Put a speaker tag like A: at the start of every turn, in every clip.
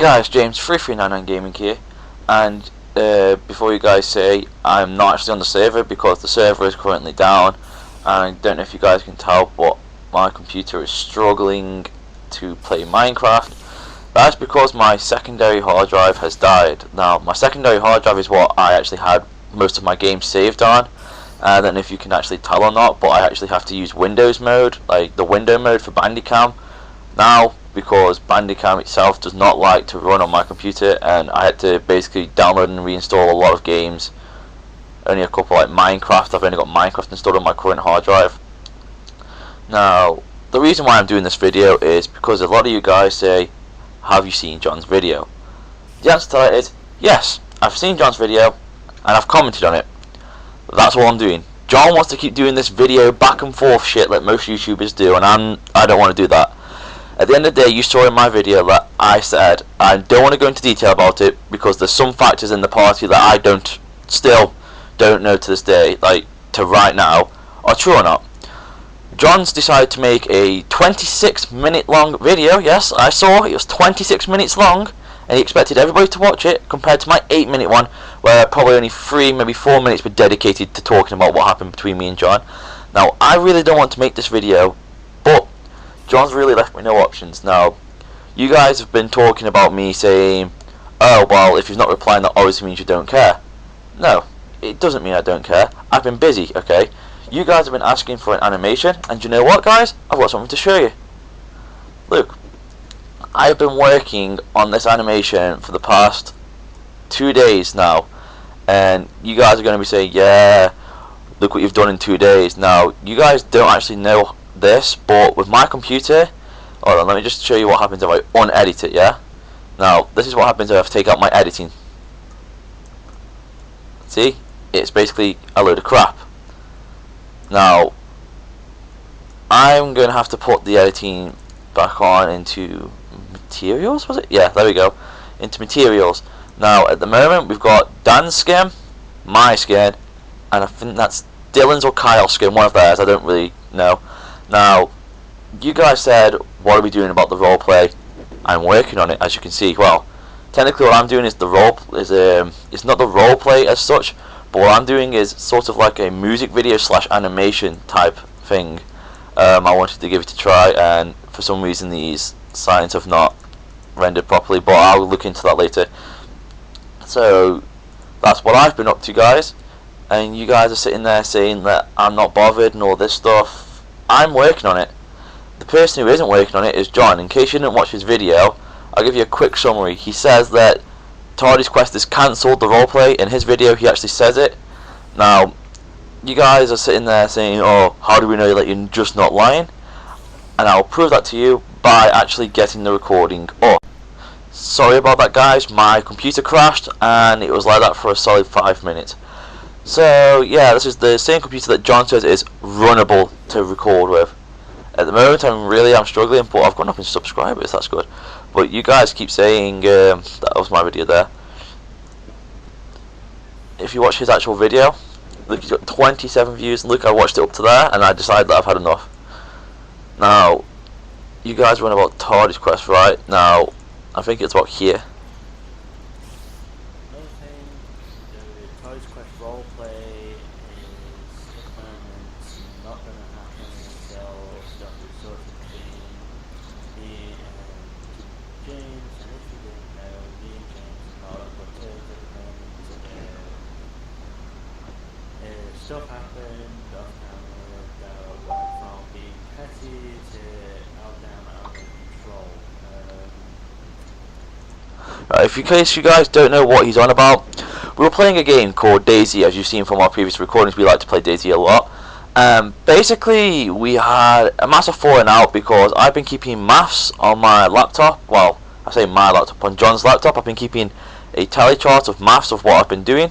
A: guys, James3399 Gaming here, and before you guys say, I'm not actually on the server because the server is currently down, and I don't know if you guys can tell, but my computer is struggling to play Minecraft. That's because my secondary hard drive has died. Now, my secondary hard drive is what I actually had most of my games saved on. I don't know if you can actually tell or not, but I actually have to use Windows mode, like the window mode for Bandicam now, because Bandicam itself does not like to run on my computer, and I had to basically download and reinstall a lot of games. Only a couple, like Minecraft. I've only got Minecraft installed on my current hard drive. Now, the reason why I'm doing this video is because a lot of you guys say, have you seen John's video? The answer to that is yes, I've seen John's video and I've commented on it. That's what I'm doing. John wants to keep doing this video back and forth shit like most YouTubers do, and I don't want to do that. At the end of the day, you saw in my video that I said I don't want to go into detail about it because there's some factors in the party that I still don't know to this day, like to right now, are true or not. John's decided to make a 26-minute long video. Yes, I saw it was 26 minutes long, and he expected everybody to watch it, compared to my 8-minute one, where probably only 3, maybe 4 minutes were dedicated to talking about what happened between me and John. Now, I really don't want to make this video, but John's really left me no options. Now, you guys have been talking about me saying, oh, well, if he's not replying, that obviously means you don't care. No, it doesn't mean I don't care. I've been busy, okay? You guys have been asking for an animation, and you know what, guys? I've got something to show you. Look, I've been working on this animation for the past 2 days now, and you guys are going to be saying, yeah, look what you've done in 2 days. Now, you guys don't actually know this, but with my computer, hold on, let me just show you what happens if I unedit it, yeah? Now, this is what happens if I take out my editing. See? It's basically a load of crap. Now, I'm going to have to put the editing back on into materials, was it? Yeah, there we go. Into materials. Now, at the moment, we've got Dan's skin, my skin, and I think that's Dylan's or Kyle's skin, one of theirs, I don't really know. Now, you guys said, what are we doing about the roleplay? I'm working on it, as you can see. Well, technically what I'm doing is it's not the roleplay as such, but what I'm doing is sort of like a music video / animation type thing. I wanted to give it a try, and for some reason these signs have not rendered properly, but I'll look into that later. So, that's what I've been up to, guys. And you guys are sitting there saying that I'm not bothered and all this stuff. I'm working on it. The person who isn't working on it is John. In case you didn't watch his video, I'll give you a quick summary. He says that Tardy's Quest is cancelled, the roleplay. In his video he actually says it. Now, you guys are sitting there saying, oh, how do we know that you're just not lying? And I'll prove that to you by actually getting the recording up. Sorry about that, guys, my computer crashed and it was like that for a solid 5 minutes. So yeah, this is the same computer that John says is runnable to record with. At the moment I'm struggling, but I've got nothing subscribers, that's good. But you guys keep saying that was my video there. If you watch his actual video, look, he's got 27 views. Look, I watched it up to there and I decided that I've had enough. Now, you guys run about Tardy's Quest, right? Now, I think it's about here.
B: Tardy's Quest roleplay is at the moment not going to happen until stuff is sorted between me and James, and if you didn't know, me and James are not on good terms at the moment. Stuff happened off camera that went from being petty to out of control.
A: If in case you guys don't know what he's on about, we were playing a game called Daisy. As you've seen from our previous recordings, we like to play Daisy a lot. Basically, we had a massive falling out because I've been keeping maths on my laptop. Well, I say my laptop, on John's laptop. I've been keeping a tally chart of maths of what I've been doing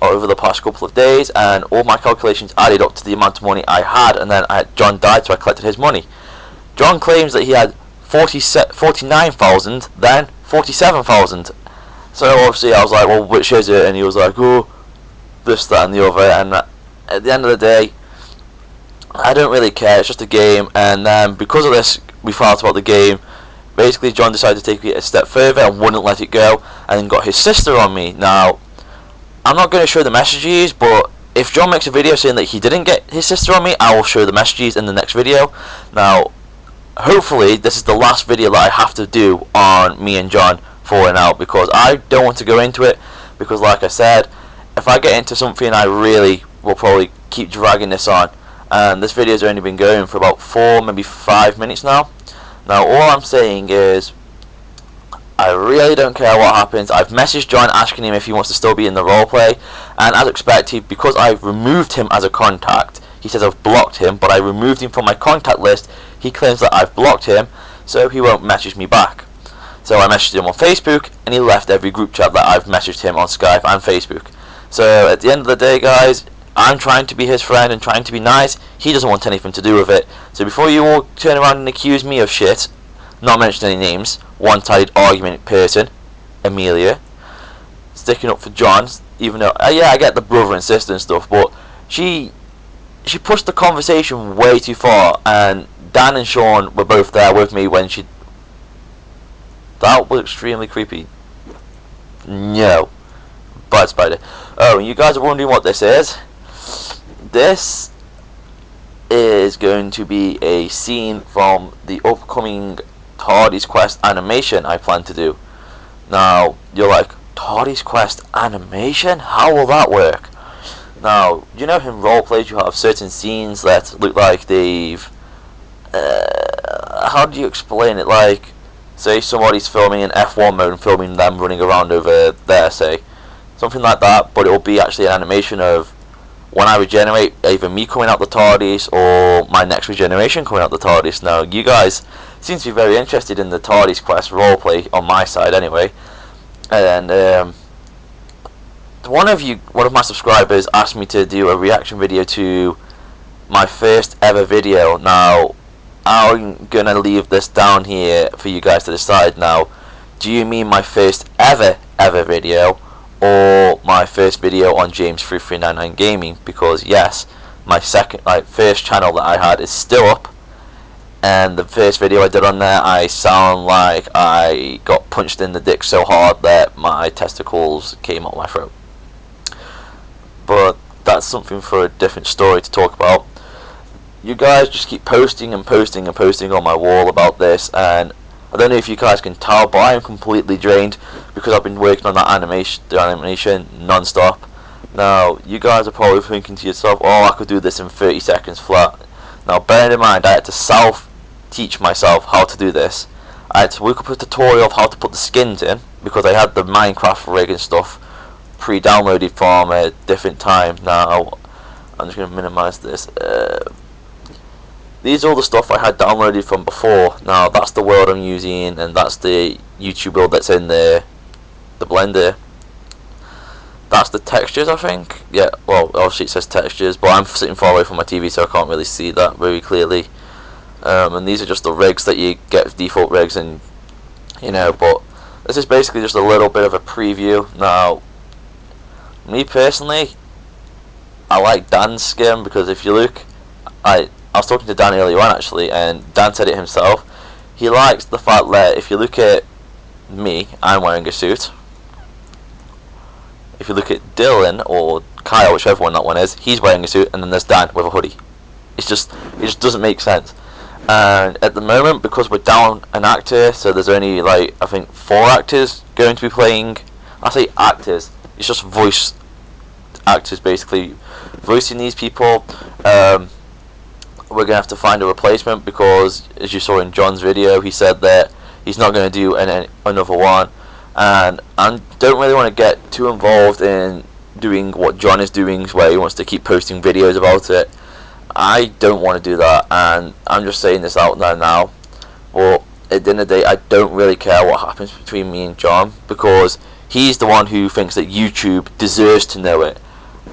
A: over the past couple of days, and all my calculations added up to the amount of money I had, and then John died, so I collected his money. John claims that he had 49,000, then 47,000. So obviously I was like, well, which is it? And he was like, oh, this, that and the other. And at the end of the day, I don't really care, it's just a game. And then because of this, we found out about the game basically John decided to take it a step further and wouldn't let it go, and then got his sister on me. Now, I'm not going to show the messages, but if John makes a video saying that he didn't get his sister on me, I will show the messages in the next video. Now, hopefully this is the last video that I have to do on me and John falling out, because I don't want to go into it, because like I said, if I get into something, I really will probably keep dragging this on, and this video's only been going for about 4, maybe 5 minutes now. Now all I'm saying is, I really don't care what happens. I've messaged John asking him if he wants to still be in the roleplay, and as expected, because I've removed him as a contact, he says I've blocked him, but I removed him from my contact list. He claims that I've blocked him, so he won't message me back. So I messaged him on Facebook, and he left every group chat that I've messaged him on Skype and Facebook. So at the end of the day, guys, I'm trying to be his friend and trying to be nice. He doesn't want anything to do with it. So before you all turn around and accuse me of shit, not mentioning any names, one-sided argument person, Amelia, sticking up for John, even though, yeah, I get the brother and sister and stuff, but she pushed the conversation way too far, and Dan and Sean were both there with me when she... That was extremely creepy. No. Bad spider. Oh, and you guys are wondering what this is? This is going to be a scene from the upcoming Tardy's Quest animation I plan to do. Now, you're like, Tardy's Quest animation? How will that work? Now, you know in roleplays you have certain scenes that look like they've... how do you explain it? Like, say somebody's filming in F1 mode and filming them running around over there, say. Something like that, but it will be actually an animation of when I regenerate, either me coming out the TARDIS or my next regeneration coming out the TARDIS. Now, you guys seem to be very interested in the TARDIS Quest roleplay on my side anyway. And one of my subscribers asked me to do a reaction video to my first ever video. Now, I'm gonna leave this down here for you guys to decide. Now, do you mean my first ever video, or my first video on James3399 Gaming? Because yes, my first channel that I had is still up, and the first video I did on there, I sound like I got punched in the dick so hard that my testicles came out my throat. But that's something for a different story to talk about. You guys just keep posting and posting and posting on my wall about this, and I don't know if you guys can tell, but I am completely drained because I've been working on that animation non-stop. Now, you guys are probably thinking to yourself, oh, I could do this in 30 seconds flat. Now, bear in mind, I had to self-teach myself how to do this. I had to look up a tutorial of how to put the skins in, because I had the Minecraft rig and stuff pre-downloaded from a different time. Now, I'm just going to minimize this. These are all the stuff I had downloaded from before. Now, that's the world I'm using, and that's the YouTube build that's in the Blender. That's the textures, I think. Yeah, well, obviously it says textures, but I'm sitting far away from my TV, so I can't really see that very clearly. And these are just the rigs that you get, default rigs, and you know. But this is basically just a little bit of a preview. Now, me personally, I like Dan's skin, because if you look, I was talking to Dan earlier on actually, and Dan said it himself. He likes the fact that if you look at me, I'm wearing a suit. If you look at Dylan or Kyle, whichever one that one is, he's wearing a suit, and then there's Dan with a hoodie. It just doesn't make sense. And at the moment, because we're down an actor, so there's only like I think 4 actors going to be playing. I say actors, it's just voice actors basically voicing these people. We're going to have to find a replacement, because as you saw in John's video, he said that he's not going to do another one, and I don't really want to get too involved in doing what John is doing, where he wants to keep posting videos about it. I don't want to do that, and I'm just saying this out there now. But at the end of the day, I don't really care what happens between me and John, because he's the one who thinks that YouTube deserves to know it.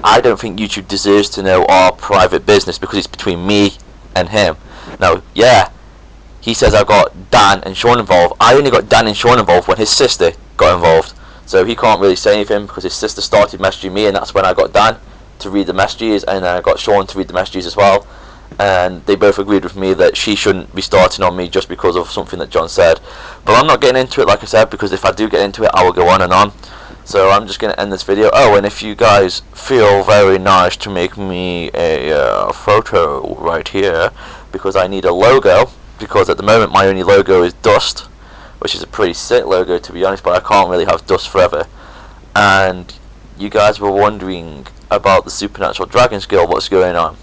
A: I don't think YouTube deserves to know our private business, because it's between me and him. Now, yeah, he says I've got Dan and Sean involved. I only got Dan and Sean involved when his sister got involved, so he can't really say anything, because his sister started messaging me, and that's when I got Dan to read the messages, and then I got Sean to read the messages as well. and they both agreed with me that she shouldn't be starting on me just because of something that John said. But I'm not getting into it, like I said, because if I do get into it, I will go on and on. So I'm just going to end this video. Oh, and if you guys feel very nice to make me a photo right here, because I need a logo, because at the moment my only logo is Dust, which is a pretty sick logo to be honest, but I can't really have Dust forever. And you guys were wondering about the Supernatural Dragon skill, what's going on.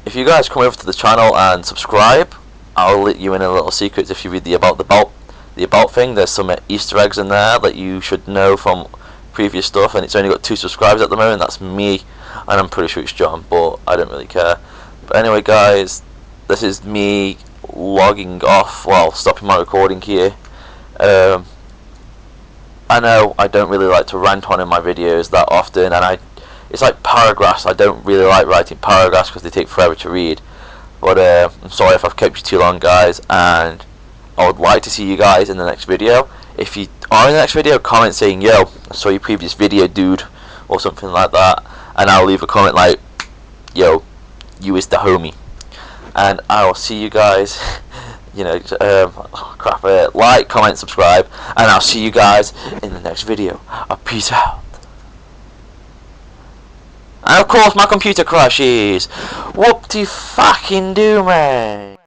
A: If you guys come over to the channel and subscribe, I'll let you in a little secret. If you read the about thing, there's some Easter eggs in there that you should know from previous stuff, and it's only got 2 subscribers at the moment. That's me, and I'm pretty sure it's John, but I don't really care. But anyway guys, this is me logging off, well, stopping my recording here. I know I don't really like to rant on in my videos that often, and it's like paragraphs. I don't really like writing paragraphs because they take forever to read. But I'm sorry if I've kept you too long, guys, and I would like to see you guys in the next video. If you are in the next video, comment saying, yo, I saw your previous video, dude, or something like that, and I'll leave a comment like, yo, you is the homie. And I will see you guys, you know, like, comment, subscribe, and I'll see you guys in the next video. Peace out. And of course my computer crashes. Whoop-de-fucking-do, man.